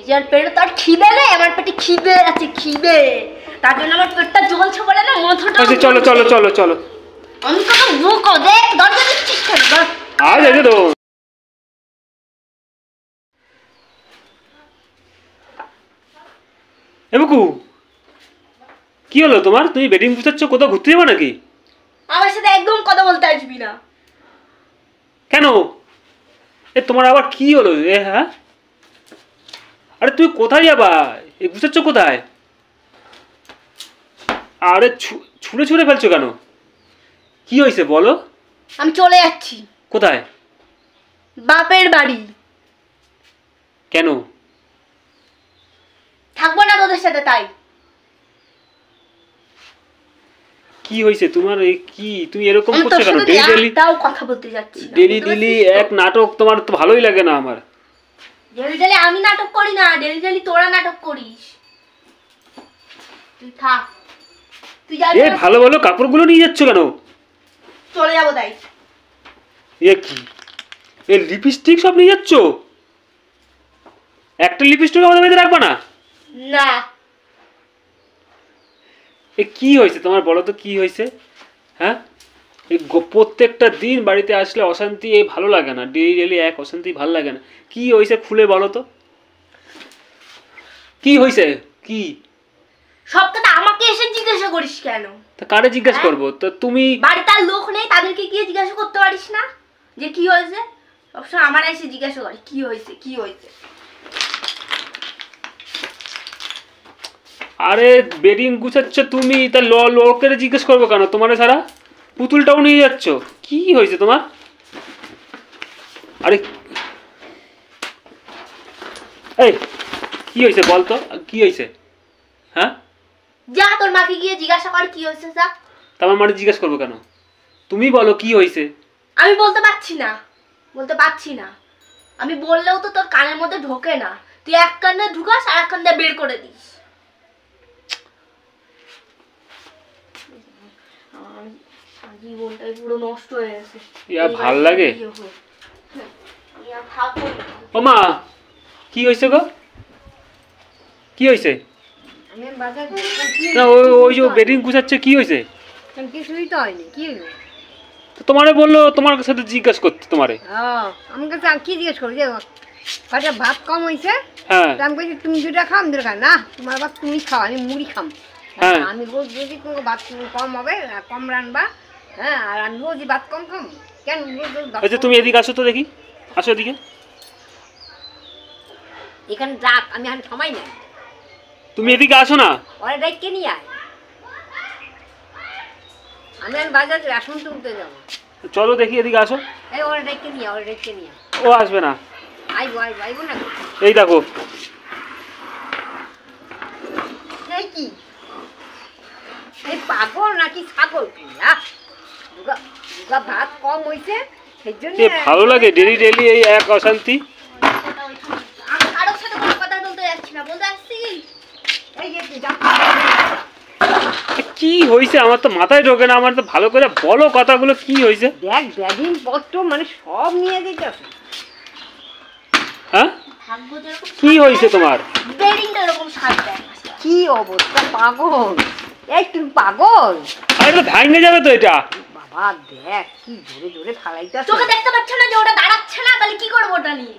যার পেটে তার খিদে নেই, আমার পেটে খিদে আছে, খিদে। তার জন্য আমার পেটটা জ্বলছে বলে না মাথাটা। আচ্ছা চলো চলো চলো চলো। আমি তোকে বুকো দেখ, দরজা দিচ্ছিস কেন? আজ এই তো এবুকু, কি হলো তোমার? তুমি বেডিং গুছাচ্ছ, কোথাও ঘুরতে যাবো নাকি? আমার সাথে একদম কথা বলতে আসবি না। কেন? তোমার আবার কি হলো? হ্যাঁ, আরে তুমি কোথায় যাবা? গুছাচ্ছ কোথায়? আরে ছুঁড়ে ছুঁড়ে ফেলছো কেন? কি হয়েছে বলো? আমি চলে যাচ্ছি। কোথায়? বাপের বাড়ি। কেন? থাকবো না তোদের সাথে, তাই। কি হয়েছে তোমার? কি তুমি এরকম করছো কেন? তাও কথা বলতে যাচ্ছি না। ডেলি ডেলি এক নাটক, তোমার তো ভালোই লাগে না আমার। ডেলি ডেলি আমি নাটক করি না, ডেলি ডেলি তোরা নাটক করিস। তুই থাক, তুই যাবি। এই ভালো ভালো কাপড়গুলো নিয়ে যাচ্ছ কেন? চলে যাবো তাই। এ কি, এই লিপস্টিক সব নিয়ে যাচ্ছ? একটা লিপস্টিক আমাদের বাড়িতে রাখবা না? না। এ কি হয়েছে তোমার, বলো তো কি হয়েছে? হ্যাঁ, এই প্রত্যেকটা দিন বাড়িতে আসলে অশান্তি, এই ভালো লাগে না। ডেলি ডেলি এক অশান্তি ভালো লাগে না। কি হয়েছে খুলে বলো তো, কি হয়েছে? কি সবটা আমাকে এসে জিজ্ঞাসা করিস কেন? তা কারে জিজ্ঞাসা করবো? তো তুমি বাড়িতে আর লোক নেই, তাদেরকে গিয়ে জিজ্ঞাসা করতে পারিস না যে কি হয়েছে? সবসময় আমার এসে জিজ্ঞাসা করে কি হয়েছে, কি হয়েছে। আরে বেডিং গুছাচ্ছ তুমি, তা লোকের জিজ্ঞেস করবো কেন? তোমার ছাড়া পুতুলটাও নিয়ে যাচ্ছ, কি হয়েছে তোমার? আরে এই কি হয়েছে বলতো, কি হয়েছে? হ্যাঁ, যা তোর মাকে গিয়ে জিজ্ঞাসা কর কি হয়েছে। যা। তোমার মানে জিজ্ঞেস করবো কেন? তুমি বলো কি হয়েছে। আমি বলতে পারছি না, বলতে পারছি না। আমি বললেও তো তোর কানের মধ্যে ঢোকে না। তুই এক কানে ঢুকাস আর এক কান দিয়ে বের করে দিস। জীবনটাই পুরো নষ্ট হয়ে গেছে। ইয়া ভাল লাগে। ও মা, কি হয়েছে গো? কি হয়েছে? না ওই যে বেডিং গুছাচ্ছে, কি হয়েছে? কিছুই তো হয়নি। কি হলো? তোমারে বললো তোমার সাথে জিজ্ঞাসা করতে। তোমারে আমার কাছে কি জিজ্ঞেস করো যে কয়টা ভাত কম হয়েছে? হ্যাঁ, আমি বলছি তুমি দুটা খাও, আমি দুটো খাই না। তোমার ভাত তুমি খাও, আমি মুড়ি খাম। হ্যাঁ, আমি রোজ যদি তোমাকে ভাত কম হবে, কম রানবা। হ্যাঁ, আর আমি রোজই ভাত কম খাম কেন? আচ্ছা তুমি এদিকে আসো তো দেখি, আসো এদিকে। এখানে ডাক, আমি এখন সময় নেই। তুমি এদিকে আসো না। ওরা ডাইকে নিয়ে আয়। আমি এখন বাজারে রেশন তুলতে যাবো। চলো দেখি, এদিকে আসো। এই ওরা ডাইকে নিয়ে, ওরা ডাইকে নিয়ে। ও আসবে না। আইবো আইবো আইবো না। এই দেখো। এই কি, এই পাগল নাকি ছাগল? দুগা ভাত কম হয়েছে সেই জন্য ভালো লাগে ডেলি ডেলি এই এক অশান্তি। আমি কারোর সাথে কোনো কথা বলতে যাচ্ছি না, বলতে আসছি এই যে কি হয়েছে আমার তো মাথায় ঢোকে না। আমার তো ভালো করে বলো কথাগুলো, কি হয়েছে? দেখ ব্যাগিং পত্র মানে সব নিয়ে যেতেছে। হ্যাঁ, কি হয়েছে তোমার? বেডিংটা এরকম সাজ দেয়। কি অবস্থা পাগল! এই তুমি পাগল! আরে তো ভাঙে যাবে তো এটা। বাবা দেখ কি জোরে জোরে ফালাইতেছে। চোখে দেখতে পাচ্ছ না যে ওটা দাঁড়াচ্ছে না? তাহলে কি করবো ওটা নিয়ে?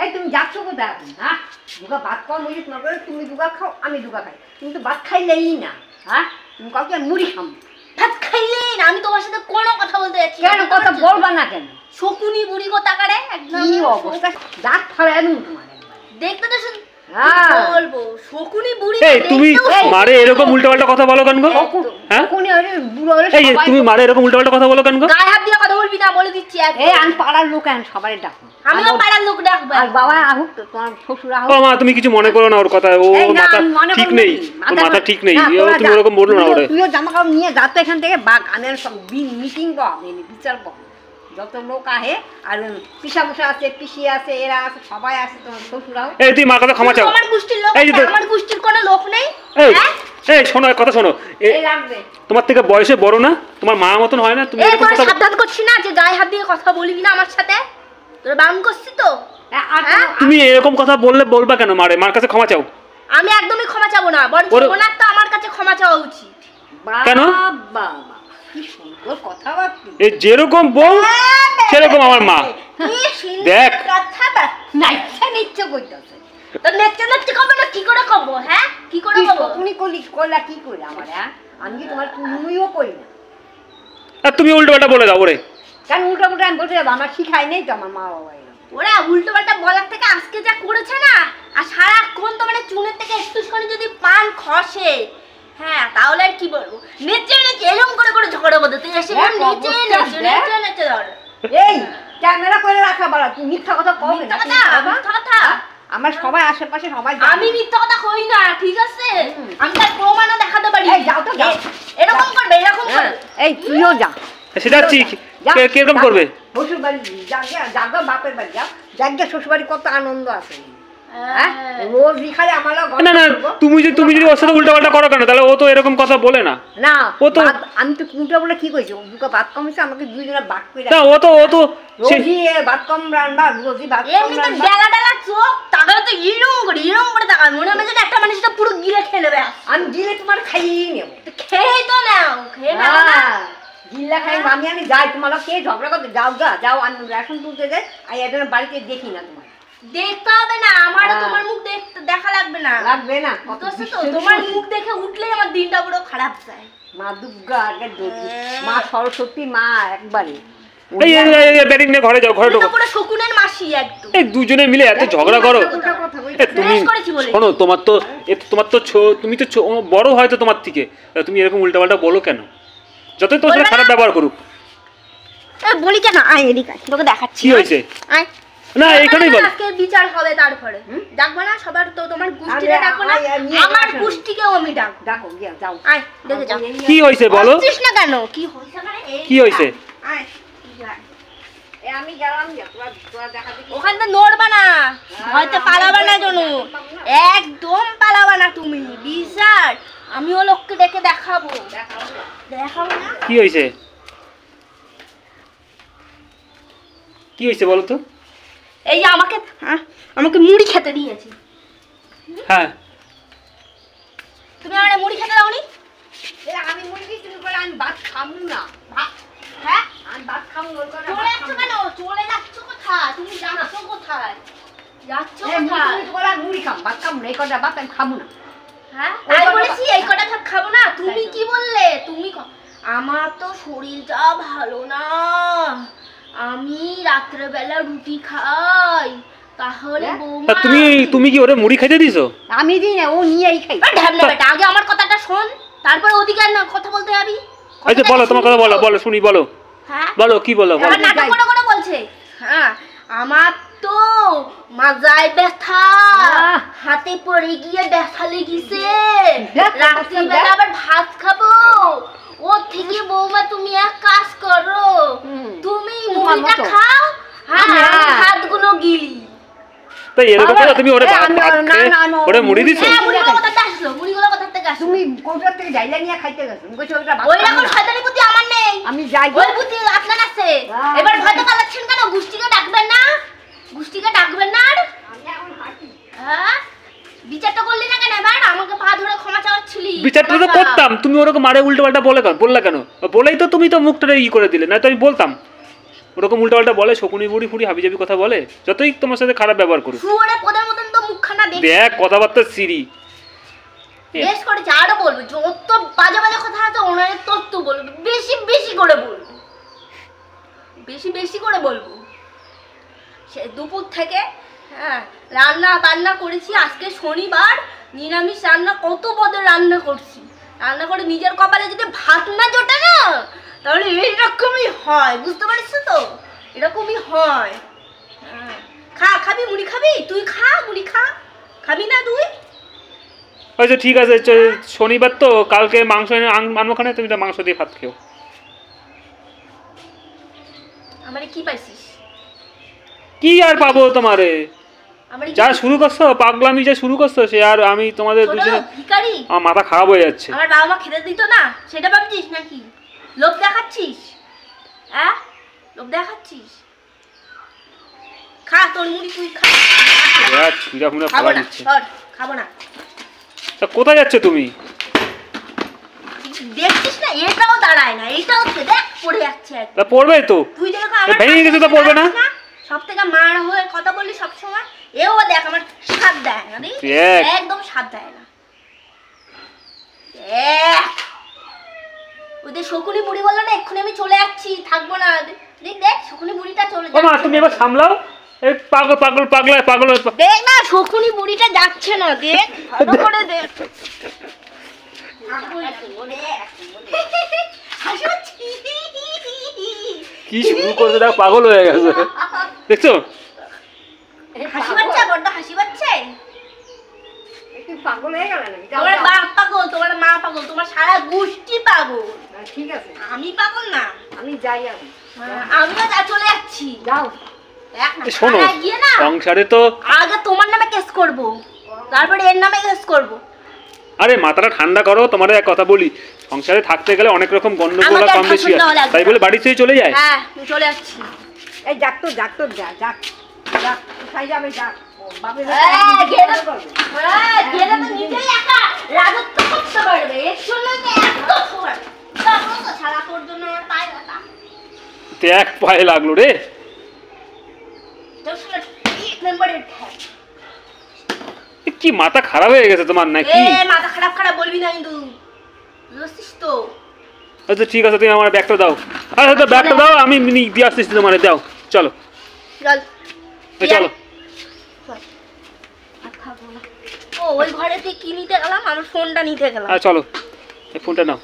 এই তুমি যাচ্ছ কোথায়? হ্যাঁ, দুগা ভাত কম হয়েছে না করে তুমি দুগা খাও, আমি দুগা খাই। তুমি তো ভাত খাইলেই না। হ্যাঁ, তুমি কাউকে মুড়ি খাম। ভাত খাইলে না, আমি তোমার সাথে কোনো কথা বলতে যাচ্ছি কেন কথা বলবা না কেন? শকুনি বুড়ি কোথাকারে একদম। কি অবস্থা, দাঁত ফালাই আনু তোমার। দেখতে তো শুধু হ্যাঁ বলবো শকুনি বুড়ি। এই তুমি মারে এরকম উল্টোপাল্টা কথা বলো কেন গো? হ্যাঁ, শকুনি আরে বুড়ো হলে এই তুমি মারে এরকম উল্টোপাল্টা কথা বলো কেন গো? গায়ে হাত দিয়ে কথা বলবি না, বলে দিচ্ছি। এই আমি পাড়ার লোক, আমি সবাই ডাকো। আমিও পাড়ার লোক ডাকবো। আর বাবা আহুক, তোমার শ্বশুর আহুক। ও মা, তুমি কিছু মনে করো না ওর কথা। ও মাথা ঠিক নেই, ওর মাথা ঠিক নেই। তুমি ওরকম বললো না ওরে। তুইও জামা কাপড় নিয়ে যাতো এখান থেকে। বাঘ আমি সব মিটিং পাবো, বিচার পাবো। যত লোক আহে আর পিসা মশা আছে, পিসি আছে, এরা আছে, সবাই আছে, তোমার শ্বশুরাও। এই তুই মার কথা ক্ষমা চাও। আমার গোষ্ঠীর লোক, আমার গোষ্ঠীর কোনো লোক নেই। এই এই শোনো, কথা শোনো। এই রাখবে। তোমার থেকে বয়সে বড় না, তোমার মা মতন হয় না। তুমি এই তোরা সাবধান করছি না যে গায়ে হাত দিয়ে কথা বলবি না আমার সাথে। তোরা বারণ করছিস তো। তুমি এরকম কথা বললে বলবা কেন মারে? মার কাছে ক্ষমা চাও। আমি একদমই ক্ষমা চাবো না, বরং ওনার তো আমার কাছে ক্ষমা চাওয়া উচিত। কেন? বাবা কি সুন্দর কথাবার্তা। এই যেরকম বউ সেরকম আমার মা। দেখ না ইচ্ছা নিচ্ছে কইতাছে। তো নেচে নেচে কবে না কি করে কব? হ্যাঁ কি করে কব? তুমি কইলা কি কইলা আমার? হ্যাঁ আমি কি তোমার তুমিও কই না। আর তুমি উল্টো পাল্টা বলে দাও ওরে। কেন উল্টো পাল্টা আমি বলতে যাবো? আমার শিখাই নেই তো আমার মা বাবা। ওরা উল্টো পাল্টা বলার থেকে আজকে যা করেছে না, আর সারাক্ষণ তো মানে চুনের থেকে একটুখানি যদি পান খসে, হ্যাঁ তাহলে আর কি বলবো, নেচে নেচে এরকম করে করে ঝগড়া বলতে তুই এসে নেচে নেচে নেচে নেচে ধর। এই ক্যামেরা করে রাখা বলা, তুই মিথ্যা কথা কবে না? মিথ্যা কথা আমার সবাই আশেপাশে সবাই আমি মিথ্যা কথা কই না, ঠিক আছে? আমি তার প্রমাণও দেখাতে পারি। এই যাও তো যাও, এরকম করবে এরকম করবে। এই তুইও যা। সেটা ঠিক কিরকম করবে? শ্বশুর বাড়ি যাগা বাপের বাড়ি যাও, যাগা শ্বশুর বাড়ি কত আনন্দ আছে। হ্যাঁ রোজ খালি আমার না না তুমি যদি ওর সাথে উল্টো পাল্টা করো কেন? তাহলে ও তো এরকম কথা বলে না। না ও তো আমি তো উল্টা বলে কি কইছি, দুটো ভাত কমেছে আমাকে দুইজনের ভাগ করে। না ও তো রোজই ভাত কম রান্না, রোজই ভাত কম এমনি তো ডালা ডালা চোখ তাকালে তো ইরম করে তাকাল, মনে হবে যেন একটা মানুষটা পুরো গিলে খেয়ে নেবে। আমি দিলে তোমার খাইয়ে নেব। খেয়ে তো নাও, খেয়ে নাও না। গিল্লা খাই আমি যাই, তোমার কে ঝগড়া করতে যাও যাও আমি রেশন তুলতে যাই, আর এদের বাড়িতে দেখি না। তোমার দেখতে হবে না, আমারও তোমার মুখ দেখা লাগবে না। লাগবে না তো তোমার মুখ দেখে উঠলেই আমার দিনটা পুরো খারাপ যায়। মা দুর্গা মা সরস্বতী মা একবারে। এই ব্যাটিং নিয়ে ঘরে যাও, ঘরে ঢোকো। পুরো শকুনের মাসি একদম। এই দুজনে মিলে এত ঝগড়া করো। তুমি শোনো, তোমার তো তুমি তো বড় হয়তো তোমার থেকে, তুমি এরকম উল্টাপাল্টা বলো কেন? যতই তোমার সাথে খারাপ ব্যবহার করুক। বলি কেন? আয় এদিকে আয়, তোকে দেখাচ্ছি। কি হয়েছে? আয় না এখানেই বল। আজকে বিচার হবে, তারপরে ডাকবো না সবার, তো তোমার গোষ্ঠীকে ডাকবো না, আমার গোষ্ঠীকেও আমি ডাকো যাও। আয় দেখে যাও কি হয়েছে বলো। বুঝছিস না কেন? কি হয়েছে মানে কি হয়েছে? আয় আমি গেলাম, তোরা দেখা দেখি। ওখান থেকে নড়বা না, হয়তো পালাবা না জন্য, একদম পালাবা না তুমি। বিচার আমিও লোককে ডেকে দেখাবো না। কি হয়েছে? কি হয়েছে বলো তো? এই যে আমাকে মুড়ি খেতে দিয়েছি। হ্যাঁ তুমি আমাকে মুড়ি খেতে দাওনি? আমি মুড়ি দিই, তুমি বলে আমি ভাত খাবো না। হ্যাঁ আমি ভাত খাবো না। চলে যাচ্ছ কেন? চলে যাচ্ছ কোথায়? তুমি যাচ্ছ কোথায়? যাচ্ছ তুমি কোথায়? বলে মুড়ি খাম, ভাত খাবো না। এই কটা ভাত আমি খাবো না। হ্যাঁ আমি বলেছি এই কটা ভাত খাবো না। তুমি কি বললে? তুমি আমার তো শরীরটা ভালো না, আমি রাত্রেবেলা রুটি খাই, তাহলে বৌমা তুমি কি ওরে মুড়ি খাইতে দিছো? আমি দিই না, ও নিয়েই খাই। ঢ্যাবলা বেটা, আগে আমার কথাটা শোন, তারপরে ওদিকে আর না কথা বলতে যাবি। আচ্ছা বলো, তোমার কথা বলো শুনি, বলো। হ্যাঁ বলো কি বলো। আমার নাটক করে বলছে। হ্যাঁ আমার তো মাজায় ব্যথা, হাতে পড়ে গিয়ে ব্যথা লেগেছে, রাত্রিবেলা আবার ভাত খাবো। ও থেকে বৌমা তুমি এক কাজ করো, তুমি মুড়িটা খাও, হ্যাঁ ভাতগুলো গিলি। তাই এরকম করে তুমি ওরে ওরে মুড়ি দিছো? হ্যাঁ মুড়িগুলো কোথা থেকে আসলো? মুড়িগুলো কোথা থেকে আসলো? তুমি কোথা থেকে যাইলা নিয়ে খাইতে গেছো? তুমি কইছো ওটা ভাত ওই রকম শয়তানি বুদ্ধি আমার নেই। আমি যাই, ওই বুদ্ধি আপনার আছে। এবার ভয়তে পালাচ্ছেন কেন? গোষ্ঠীকে ডাকবেন না? গোষ্ঠীকে ডাকবেন না? আমি এখন হাঁটি। হ্যাঁ বিচারটা করলি না কেন? এবার আমাকে পা ধরে ক্ষমা চাওয়াচ্ছিলি। বিচারটা তো করতাম, তুমি ওরকম মারে উল্টো পাল্টা বললা কেন? বলেই তো তুমি তো মুখটা করে দিলে, না তো আমি বলতাম। ওরকম উল্টো পাল্টা বলে, শকুনি বুড়ি ফুড়ি হাবিজাবি কথা বলে, যতই তোমার সাথে খারাপ ব্যবহার করুক। শুয়োরে পোদের মতন তো মুখখানা দেখ কথাবার্তা সিরি বেশ করেছে। আরো বলবো, যত বাজে বাজে কথা আছে ওনার তত বলবো, বেশি বেশি করে বলবো, বেশি করে বলবো। সে দুপুর থেকে হ্যাঁ রান্না বান্না করেছি, আজকে শনিবার, নিরামিষ রান্না, কত পদের রান্না করছি। রান্না করে নিজের কপালে যদি ভাত না জোটে না, তাহলে এইরকমই হয়, বুঝতে পারিস তো? এরকমই হয়। হ্যাঁ খাবি মুড়ি খাবি? তুই খা মুড়ি, খাবি না তুই? আচ্ছা ঠিক আছে, শনিবার তো, কালকে মাংস আনবো, খানে তুমি মাংস দিয়ে ভাত খেও। আমারে কি পাইছিস? কি আর পাবো তোমারে? যা শুরু করছো, পাগলামি যা শুরু করছো, সে আর আমি তোমাদের দুজনে ভিখারি, আমার মাথা খারাপ হয়ে যাচ্ছে। আমার বাবা মা খেতে দিত না সেটা ভাবছিস নাকি? লোভ দেখাচ্ছিস? হ্যাঁ লোভ দেখাচ্ছিস? খা তোর মুড়ি তুই খা। দেখ পিঠা ফুনা খাবো ফালা না, দিচ্ছে। সর, খাবো না। তা কোথায় যাচ্ছ তুমি? দেখছিস না এটাও দাঁড়ায় না, এটাও তো দেখ পড়ে যাচ্ছে একদম। তা পড়বে তো। তুই দেখো আমার ভেঙে গেছে তো পড়বে না? সব থেকে মার হয়ে কথা বললি সবসময়। এও দেখ আমার সাথ দেয় না, দেখ দেখ। একদম সাথ দেয় না। দেখ ওদের শকুনি বুড়ি বললো না এক্ষুনি আমি চলে যাচ্ছি, থাকবো না। দেখ দেখ শকুনি বুড়িটা চলে ও মা যাচ্ছে। তুমি এবার সামলাও। এই পাগল পাগল পাগলা পাগল। দেখ না শকুনি বুড়িটা যাচ্ছে না, দেখ ভালো করে দেখ। হাসি পাচ্ছি। কি শুরু করছে দেখ, পাগল হয়ে গেছে দেখছো? হাসি পাচ্ছে, বড্ড হাসি পাচ্ছে। একটু পাগল হয়ে গেল নাকি? যাও, তোমার যাও। বাপ পাগল, তোমার মা পাগল, তোমার সারা গোষ্ঠী পাগল। ঠিক আছে, আমি পাগল না। আমি যাই আমি। আমিও চলে যাচ্ছি। যাও। দেখ না, শোনো থানায় গিয়ে না সংসারে তো আগে তোমার নামে কেস করব, তারপরে এর নামে কেস করব। আরে মাথাটা ঠান্ডা করো। তোমার এক কথা বলি, সংসারে থাকতে গেলে অনেক রকম গন্ডগোল আমাকে কম আর বেশি পছন্দ আছে, লাগবে তাই না। বলে বাড়ি থেকে চলে যায়। হ্যাঁ আমি চলে যাচ্ছি। এই যাক তো যাক, যাক কোথায় যাবে যাক। ও, বাপের গেলে তো নিজেই একা রাজত্ব করতে পারবে, এর জন্য তো এত খবর। সারা তোর জন্য আমার পায়ে ব্যথা। দেখ পায়ে লাগলো রে। তোর সঙ্গে ঠিক মেম্বারের ঠ্যাক। এ কি মাথা খারাপ হয়ে গেছে তোমার নাকি? মাথা খারাপ খারাপ বলবি না কিন্তু, বুঝছিস তো? আচ্ছা ঠিক আছে, তুমি আমার ব্যাগটা দাও। আচ্ছা ব্যাগটা দাও, আমি দিয়ে আসতেছি তোমার। দাও চলো চল চলো। আর খাবো না। ও ওই ঘরে তুই কি নিতে গেলাম? আমার ফোনটা নিতে গেলাম। চলো এই ফোনটা নাও।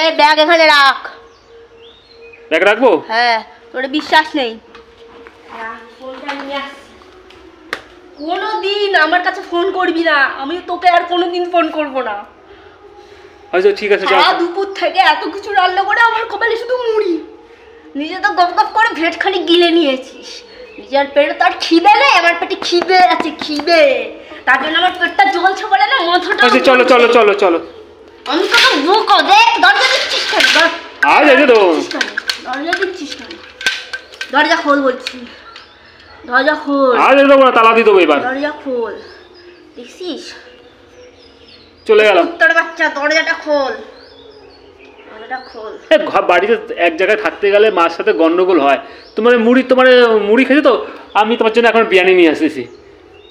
এই ব্যাগ এখানে রাখ। ব্যাগ রাখবো? হ্যাঁ তোর বিশ্বাস নেই। ফোনটা নিয়ে আস। কোনোদিন আমার কাছে ফোন করবি না, আমি তোকে আর কোনোদিন ফোন করব না। আচ্ছা ঠিক আছে যাও। সারা দুপুর থেকে এত কিছু রান্না করে আমার কপালে শুধু মুড়ি। নিজে তো গপ গপ করে ভেট খালি গিলে নিয়েছিস। নিজের পেটে তো আর খিদে নেই, আমার পেটে খিদে আছে, খিদে। তার জন্য আমার পেটটা জ্বলছে বলে না মাথাটা। আচ্ছা চলো চলো চলো চলো। আমি তোকে মুখো দেখ, দরজা দিচ্ছিস কেন? আজ এই যে তো দরজা দিচ্ছিস কেন? দরজা খোল বলছি, দরজা খোল। আজ এই দেবো না, তালা দিয়ে দেবো এবার। দরজা খোল, দেখছিস? চলে গেলাম। তোর বাচ্চা দরজাটা খোল, দরজাটা খোল। বাড়িতে এক জায়গায় থাকতে গেলে মার সাথে গন্ডগোল হয়। তোমার মুড়ি খেয়েছো তো, আমি তোমার জন্য এখন বিরিয়ানি নিয়ে আসতেছি।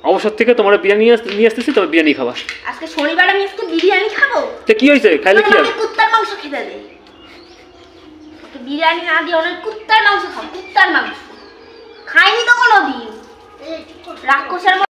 অবসর থেকে তোমার বিরিয়ানি নিয়ে আসতেছি, তোমার বিরিয়ানি খাবা। আজকে শনিবার, আমি আজকে বিরিয়ানি খাবো। তো কি হয়েছে, খাইলে কি হবে? কুত্তার মাংস খেতে দে। ওকে বিরিয়ানি না দিয়ে অনেক কুত্তার মাংস খাও, কুত্তার মাংস। খাইনি তো কোনোদিন। রাক্ষসের